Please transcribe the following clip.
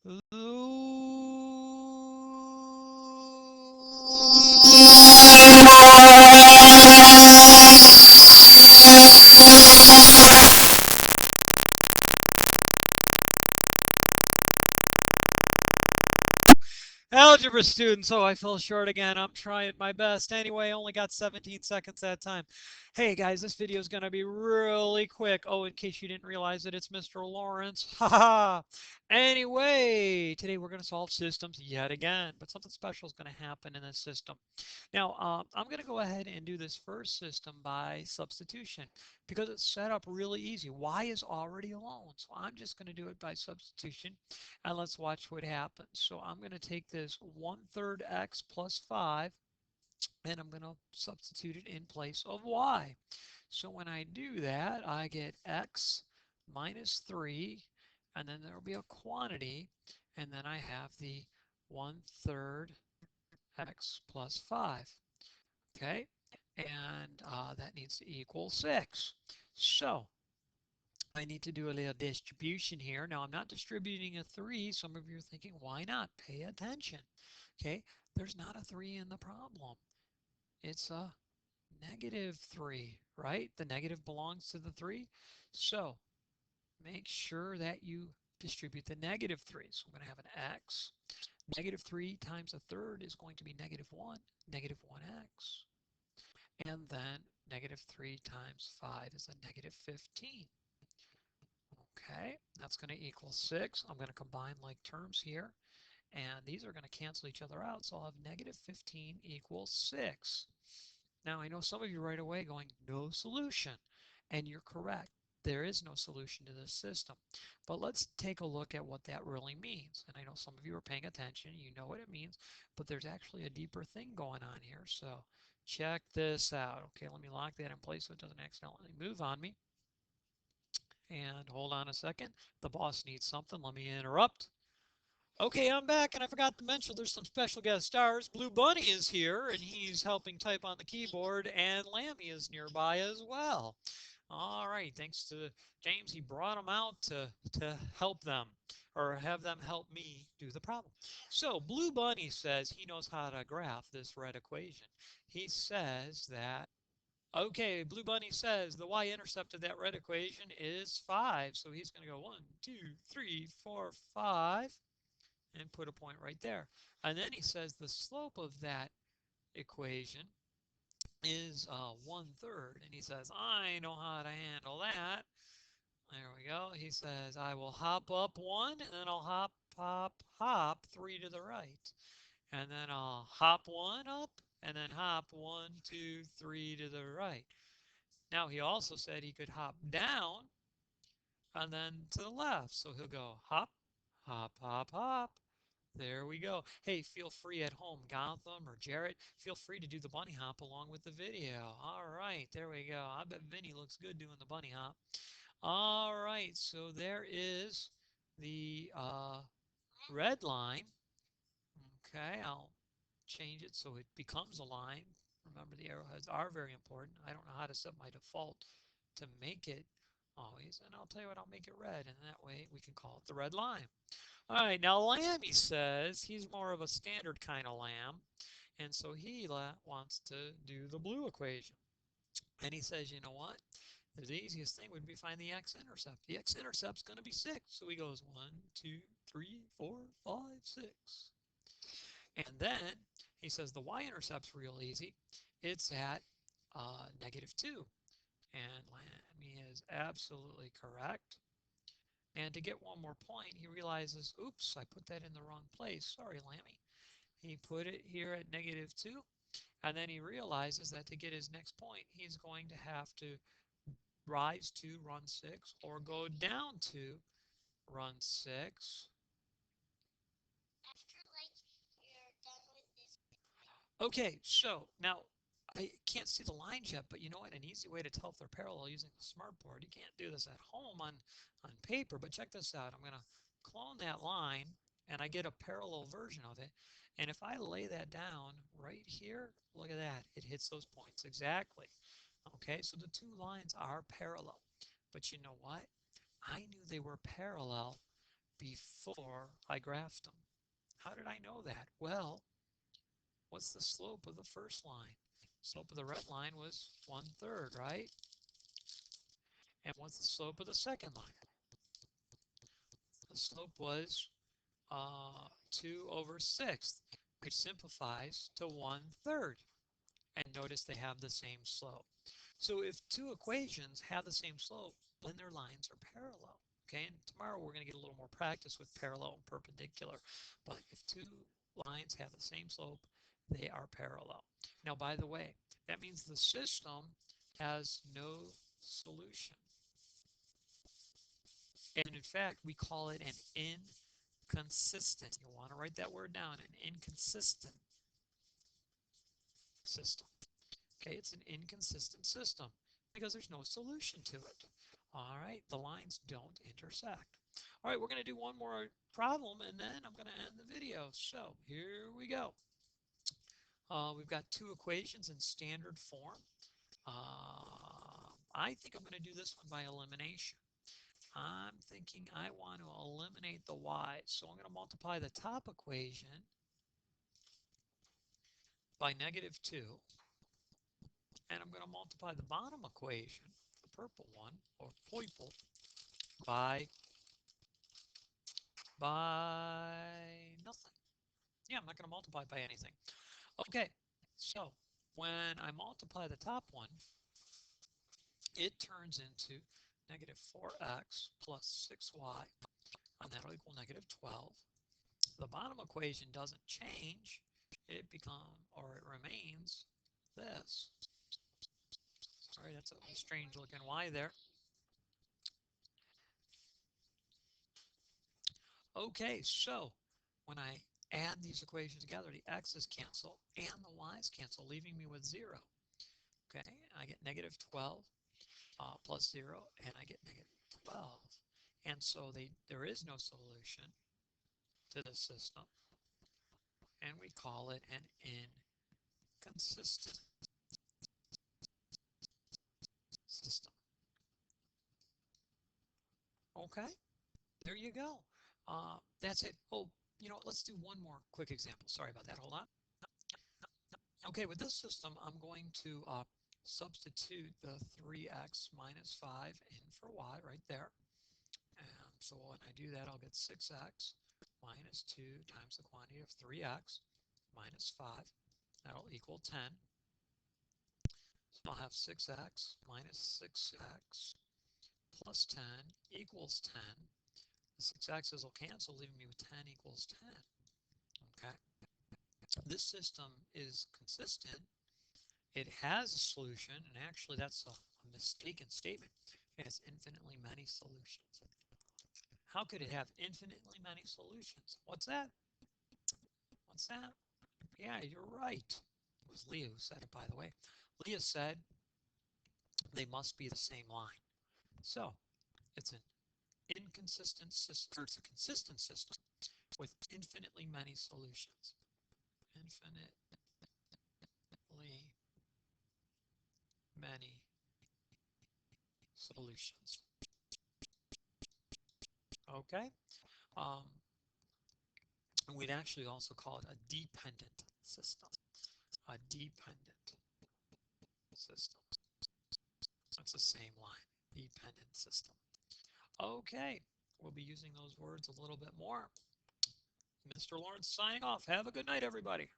Algebra students, oh, I fell short again. I'm trying my best. Anyway, only got 17 seconds that time. Hey guys, this video is going to be really quick. Oh, in case you didn't realize it, it's Mr. Lawrence. Ha! Anyway, today we're going to solve systems yet again, but something special is going to happen in this system. Now, I'm going to go ahead and do this first system by substitution because it's set up really easy. Y is already alone, so I'm just going to do it by substitution, and let's watch what happens. So I'm going to take this 1/3 x plus 5, and I'm going to substitute it in place of y. So when I do that, I get x minus 3, and then there will be a quantity, and then I have the 1/3 x plus 5. Okay, and that needs to equal 6. So I need to do a little distribution here. Now I'm not distributing a 3. Some of you are thinking, why not? Pay attention. Okay, there's not a 3 in the problem. It's a -3, right? The negative belongs to the 3. So make sure that you distribute the -3. So I'm going to have an x. -3 times a third is going to be -1, -1x. And then -3 times 5 is a -15. Okay, that's going to equal 6. I'm going to combine like terms here, and these are going to cancel each other out, so I'll have -15 equals 6. Now, I know some of you right away going, no solution, and you're correct. There is no solution to this system. But let's take a look at what that really means. And I know some of you are paying attention, you know what it means, but there's actually a deeper thing going on here. So check this out. Okay, let me lock that in place so it doesn't accidentally move on me. And hold on a second. The boss needs something. Let me interrupt. Okay, I'm back, and I forgot to mention there's some special guest stars. Blue Bunny is here, and he's helping type on the keyboard, and Lammy is nearby as well. All right, thanks to James, he brought them out to help them, or have them help me do the problem. So Blue Bunny says he knows how to graph this red equation. He says that okay, Blue Bunny says the y-intercept of that red equation is 5. So he's going to go 1, 2, 3, 4, 5, and put a point right there. And then he says the slope of that equation is 1/3. And he says, I know how to handle that. There we go. He says, I will hop up 1, and then I'll hop, hop, hop 3 to the right. And then I'll hop 1 up, and then hop 1, 2, 3 to the right. Now, he also said he could hop down and then to the left. So he'll go hop, hop, hop, hop. There we go. Hey, feel free at home, Gotham or Jarrett, feel free to do the bunny hop along with the video. All right, there we go. I bet Vinny looks good doing the bunny hop. All right, so there is the red line. Okay, I'll change it so it becomes a line. Remember, the arrowheads are very important. I don't know how to set my default to make it always, and I'll tell you what, I'll make it red, and that way we can call it the red line. All right, now Lammy says he's more of a standard kind of lamb, and so he wants to do the blue equation. And he says, you know what? The easiest thing would be find the x-intercept. The x-intercept's going to be 6, so he goes 1, 2, 3, 4, 5, 6. And then he says the y-intercept's real easy. It's at -2. And Lammy is absolutely correct. And to get one more point, he realizes, oops, I put that in the wrong place. Sorry, Lammy. He put it here at -2. And then he realizes that to get his next point, he's going to have to rise 2, run 6, or go down 2, run 6. Okay, so now I can't see the lines yet, but you know what? An easy way to tell if they're parallel using the smartboard. You can't do this at home on paper, but check this out. I'm going to clone that line, and I get a parallel version of it. And if I lay that down right here, look at that. It hits those points exactly. Okay, so the two lines are parallel. But you know what? I knew they were parallel before I graphed them. How did I know that? Well, what's the slope of the first line? Slope of the red line was 1/3, right? And what's the slope of the second line? The slope was 2/6, which simplifies to 1/3. And notice they have the same slope. So if two equations have the same slope, then their lines are parallel. Okay, and tomorrow we're going to get a little more practice with parallel and perpendicular. But if two lines have the same slope, they are parallel. Now, by the way, that means the system has no solution. And in fact, we call it an inconsistent. You want to write that word down, an inconsistent system. Okay, it's an inconsistent system because there's no solution to it. All right, the lines don't intersect. All right, we're going to do one more problem and then I'm going to end the video. So here we go. We've got two equations in standard form. I think I'm going to do this one by elimination. I'm thinking I want to eliminate the y. So I'm going to multiply the top equation by -2. And I'm going to multiply the bottom equation, the purple one, or purple, by nothing. Yeah, I'm not going to multiply by anything. Okay, so when I multiply the top one, it turns into -4x plus 6y, and that'll equal -12. The bottom equation doesn't change. It remains this. Sorry, that's a strange looking y there. Okay, so when I add these equations together, the x's cancel and the y's cancel, leaving me with 0. Okay, I get -12 plus 0, and I get -12. And so there is no solution to the system, and we call it an inconsistent system. Okay, there you go. That's it. Oh, you know, let's do one more quick example. Sorry about that. Hold on. Okay, with this system, I'm going to substitute the 3x minus 5 in for y right there. And so when I do that, I'll get 6x minus 2 times the quantity of 3x minus 5. That'll equal 10. So I'll have 6x minus 6x plus 10 equals 10. The 6x's will cancel, leaving me with 10 equals 10. Okay. This system is consistent. It has a solution, and actually that's a mistaken statement. It has infinitely many solutions. How could it have infinitely many solutions? What's that? What's that? Yeah, you're right. It was Leah who said it, by the way. Leah said they must be the same line. So it's an inconsistent system, or it's a consistent system with infinitely many solutions. Infinitely many solutions. Okay. And we'd actually also call it a dependent system. A dependent system. It's the same line. Dependent system. Okay. We'll be using those words a little bit more. Mr. Lawrence signing off. Have a good night, everybody.